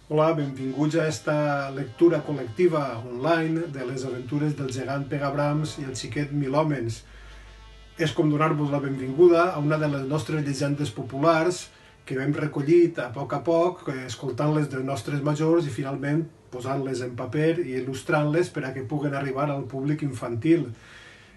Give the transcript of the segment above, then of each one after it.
Hola, benvinguts a esta lectura col·lectiva online de les aventures del gegant Pegabrams i el xiquet Milhomens. És com donar-vos la benvinguda a una de les nostres llegendes populars que hem recollit a poc, escoltant-les dels nostres majors i finalment posant-les en paper i il·lustrant-les per a que puguen arribar al públic infantil.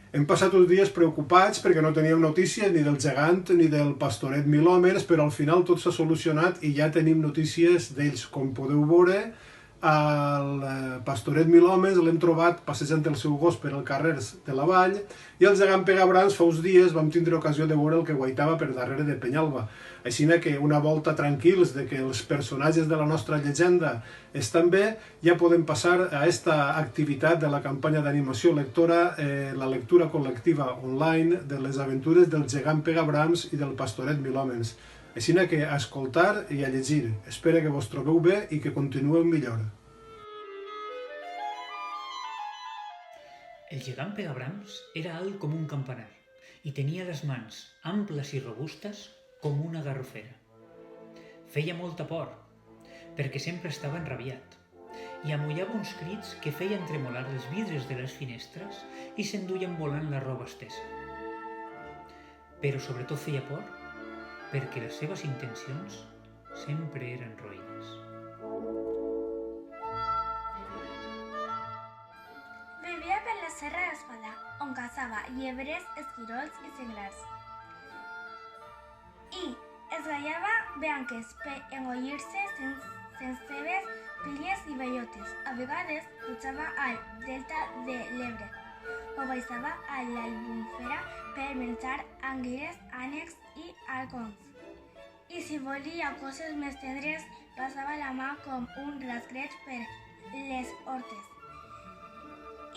Hem passat uns dies preocupats perquè no teníem notícies ni del gegant ni del pastoret Milhomens, però al final tot s'ha solucionat i ja tenim notícies d'ells. Com podeu veure, el pastoret Milhomens l'hem trobat passejant el seu gos per als carrers de la vall i el gegant Pegabrams fa uns dies vam tindre ocasió de veure el que guaitava per darrere de Penyalba. Així que una volta tranquils de que els personatges de la nostra llegenda estan bé, ja podem passar a esta activitat de la campanya d'animació lectora, la lectura col·lectiva online de les aventures del gegant Pegabrams i del pastoret Milhomens. Així que a escoltar i a llegir. Espero que vos trobeu bé i que continueu millor. El gegant Pegabrams era alt com un campanar i tenia les mans amples i robustes com una garrofera. Feia molta por, perquè sempre estava enrabiat, i amollava uns crits que feien tremolar els vidres de les finestres i s'enduien volant la roba estesa. Però sobretot feia por perquè les seves intencions sempre eren roïnes. Vivia per la serra d'Espadà, on caçava llebres, esquirols i senglars. I esgaiava branques per engollir-se sense seves pinyes i bellotes. A vegades pujava al delta de l'Ebre o baixava a l'Albufera per menjar anguiles, ànecs i halcons. I si volia coses més tendres, passava la mà com un rasclet per les hortes.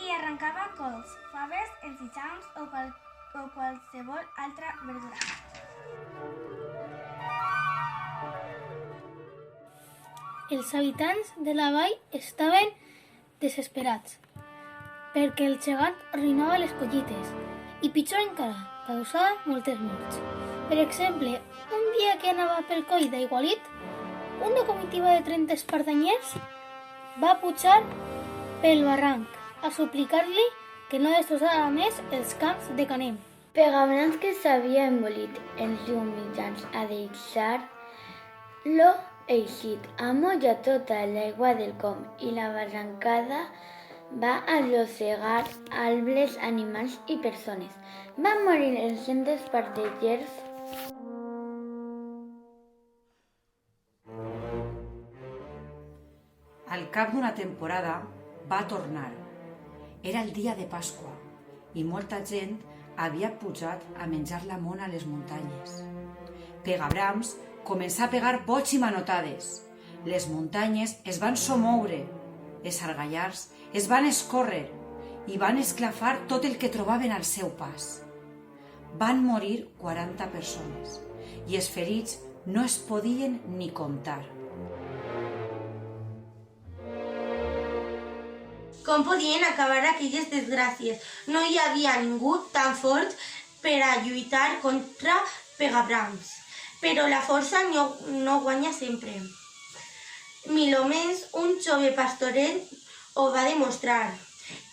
I arrencava cols, faves, encixams o qualsevol altra verdura. Els habitants de la vall estaven desesperats, perquè el gegant arruïnava les collites i, pitjor encara, causava moltes morts. Per exemple, un dia que anava pel coll d'Aigualit, una comitiva de 30 espardenyers va pujar pel barranc a suplicar-li que no destrossara més els camps de Canem. Pegabrams, que s'havia embolit els llumins a deixar-lo eixit, amolla tota l'aigua del com i la barrancada va arrossegar arbres, animals i persones. Van morir els 100 espardenyers. Al cap d'una temporada va tornar. Era el dia de Pasqua i molta gent havia pujat a menjar la mona a les muntanyes. Pegabrams començà a pegar bots i manotades. Les muntanyes es van somoure, els argallars es van escórrer i van esclafar tot el que trobaven al seu pas. Van morir 40 persones i els ferits no es podien ni comptar. Com podien acabar aquelles desgràcies? No hi havia ningú tan fort per a lluitar contra Pegabrams. Però la força no guanya sempre. Milhomens, un jove pastoret, ho va demostrar.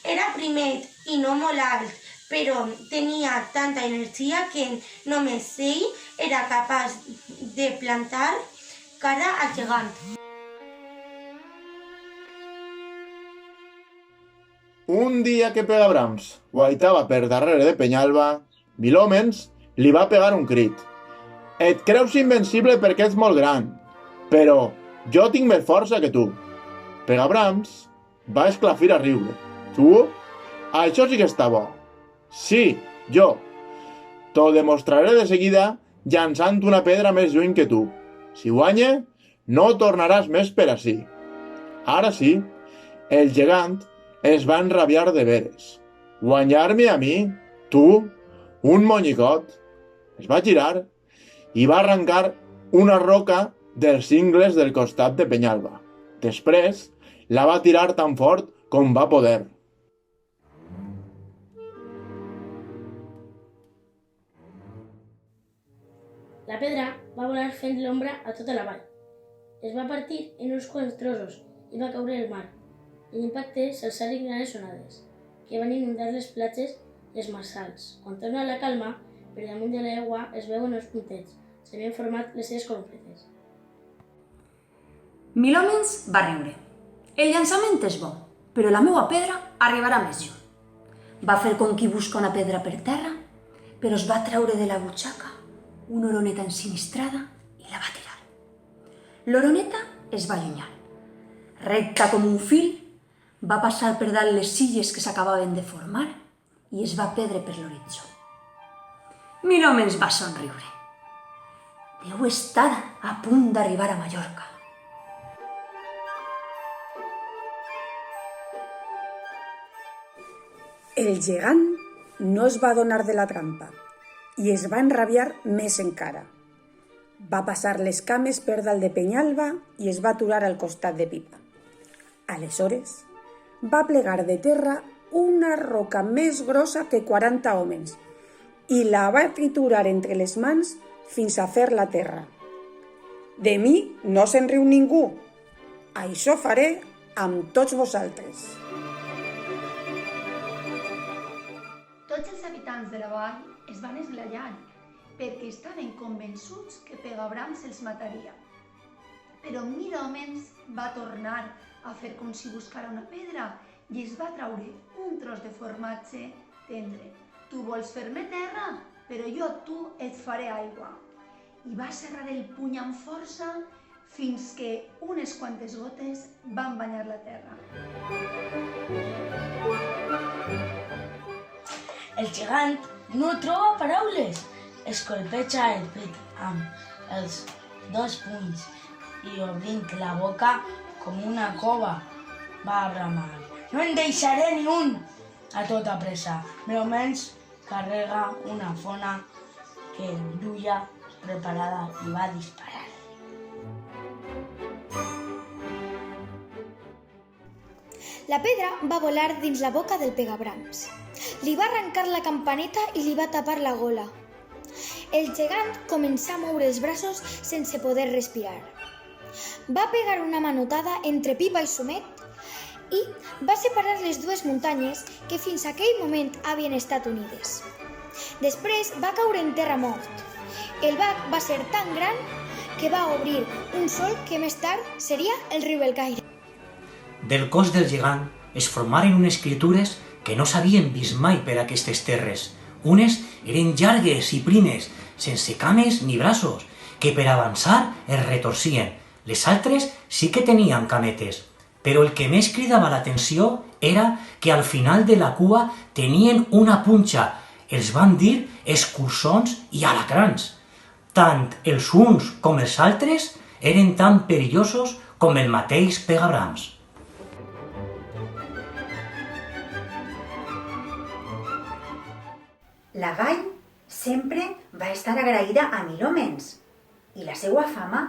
Era primet i no molt alt, però tenia tanta energia que només ell era capaç de plantar cara al gegant. Un dia que Pegabrams guaitava per darrere de Penyalba, Milhomens li va pegar un crit. Et creus invencible perquè ets molt gran, però jo tinc més força que tu. Pegabrams va esclafir a riure. Tu? Això sí que està bo. Sí, jo. T'ho demostraré de seguida llançant una pedra més lluny que tu. Si guanye, no tornaràs més per ací. Ara sí, el gegant es va enrabiar de veres. Guanyar-me a mi? Tu? Un monyicot? Es va girar i va arrencar una roca dels cingles del costat de Penyalba. Després, la va tirar tan fort com va poder. La pedra va volar fent l'ombra a tota la vall. Es va partir en uns quants trossos i va caure al mar. L'impacte s'alçaren grans onades, que van inundar les platges i els marsals. Quan torna la calma, per damunt de l'aigua es veuen els puntets. S'havien format les seves columnetes. Milhomens va riure. El llançament és bo, però la meua pedra arribarà més lluny. Va fer com qui busca una pedra per terra, però es va treure de la butxaca una oroneta ensinistrada i la va tirar. L'oroneta es va allunyar. Recta com un fil, va passar per dalt les silles que s'acabaven de formar i es va perdre per l'horitzó. Milhomens va somriure. Deu estar a punt d'arribar a Mallorca. El gegant no es va adonar de la trampa i es va enrabiar més encara. Va passar les cames per dalt de Penyalba i es va aturar al costat de Pipa. Aleshores, va plegar de terra una roca més grossa que 40 homes i la va triturar entre les mans fins a fer-la terra. De mi no se'n riu ningú. Això faré amb tots vosaltres. Tots els habitants de la vall es van esglaiar perquè estaven convençuts que Pegabrams els mataria. Però Milhomens va tornar a fer com si buscara una pedra i es va traure un tros de formatge tendre. Tu vols fer-me terra, però jo tu et faré aigua. I va serrar el puny amb força fins que unes quantes gotes van banyar la terra. El gegant no troba paraules. Es colpeja el pit amb els dos punys i obrint la boca com una cova va bramar. No en deixaré ni un! A tota pressa. Milhomens carrega una fona que duia preparada i va disparar. La pedra va volar dins la boca del Pegabrams. Li va arrencar la campaneta i li va tapar la gola. El gegant començà a moure els braços sense poder respirar. Va pegar una manotada entre Pipa i Somet i va separar les dues muntanyes que fins a aquell moment havien estat unides. Després va caure en terra mort. El bac va ser tan gran que va obrir un solc que més tard seria el riu Belcaire. Del cos del gegant es formaren unes criatures que no s'havien vist mai per aquestes terres. Unes eren llargues i primes, sense cames ni braços, que per avançar es retorcien. Les altres sí que tenien cametes, però el que més cridava l'atenció era que al final de la cua tenien una punxa. Els van dir escurçons i alacrans. Tant els uns com els altres eren tan perillosos com el mateix Pegabrams. La vall sempre va estar agraïda a Milhomens i la seva fama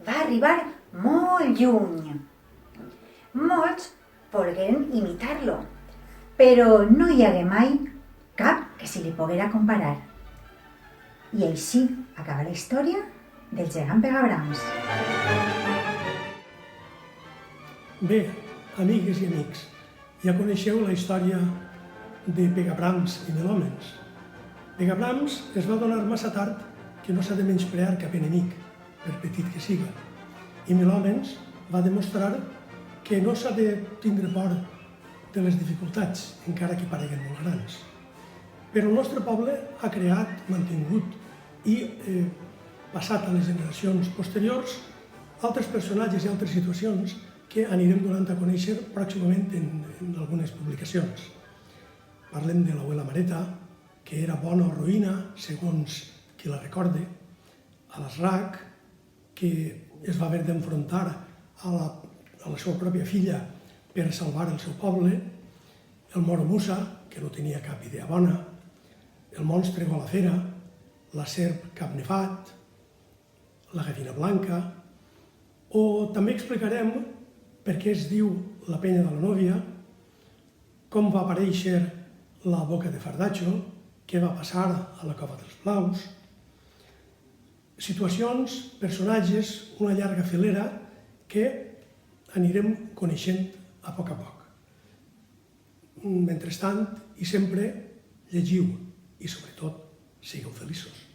va arribar molt lluny. Molts volgueren imitar-lo, però no hi hagué mai cap que se li poguera comparar. I així acaba la història del gegant Pegabrams. Bé, amigues i amics, ja coneixeu la història de Pegabrams i Milhomens. Pegabrams es va adonar massa tard que no s'ha de menysprear cap enemic, per petit que siga. I Milhomens va demostrar que no s'ha de tindre por de les dificultats, encara que pareguen molt grans. Però el nostre poble ha creat, mantingut i passat a les generacions posteriors altres personatges i altres situacions que anirem donant a conèixer pròximament en algunes publicacions. Parlem de l'abuela Mareta, que era bona o roïna, segons qui la recorde, a l'Asrac, que es va haver d'enfrontar a la seva pròpia filla per salvar el seu poble, el Moro Musa, que no tenia cap idea bona, el monstre Golafera, la serp Capnefat, la gavina blanca, o també explicarem per què es diu la penya de la Núvia, com va aparèixer la boca de Fardacho, què va passar a la Cova dels Blaus. situacions, personatges, una llarga filera que anirem coneixent a poc. Mentrestant, i sempre, llegiu i, sobretot, sigueu feliços.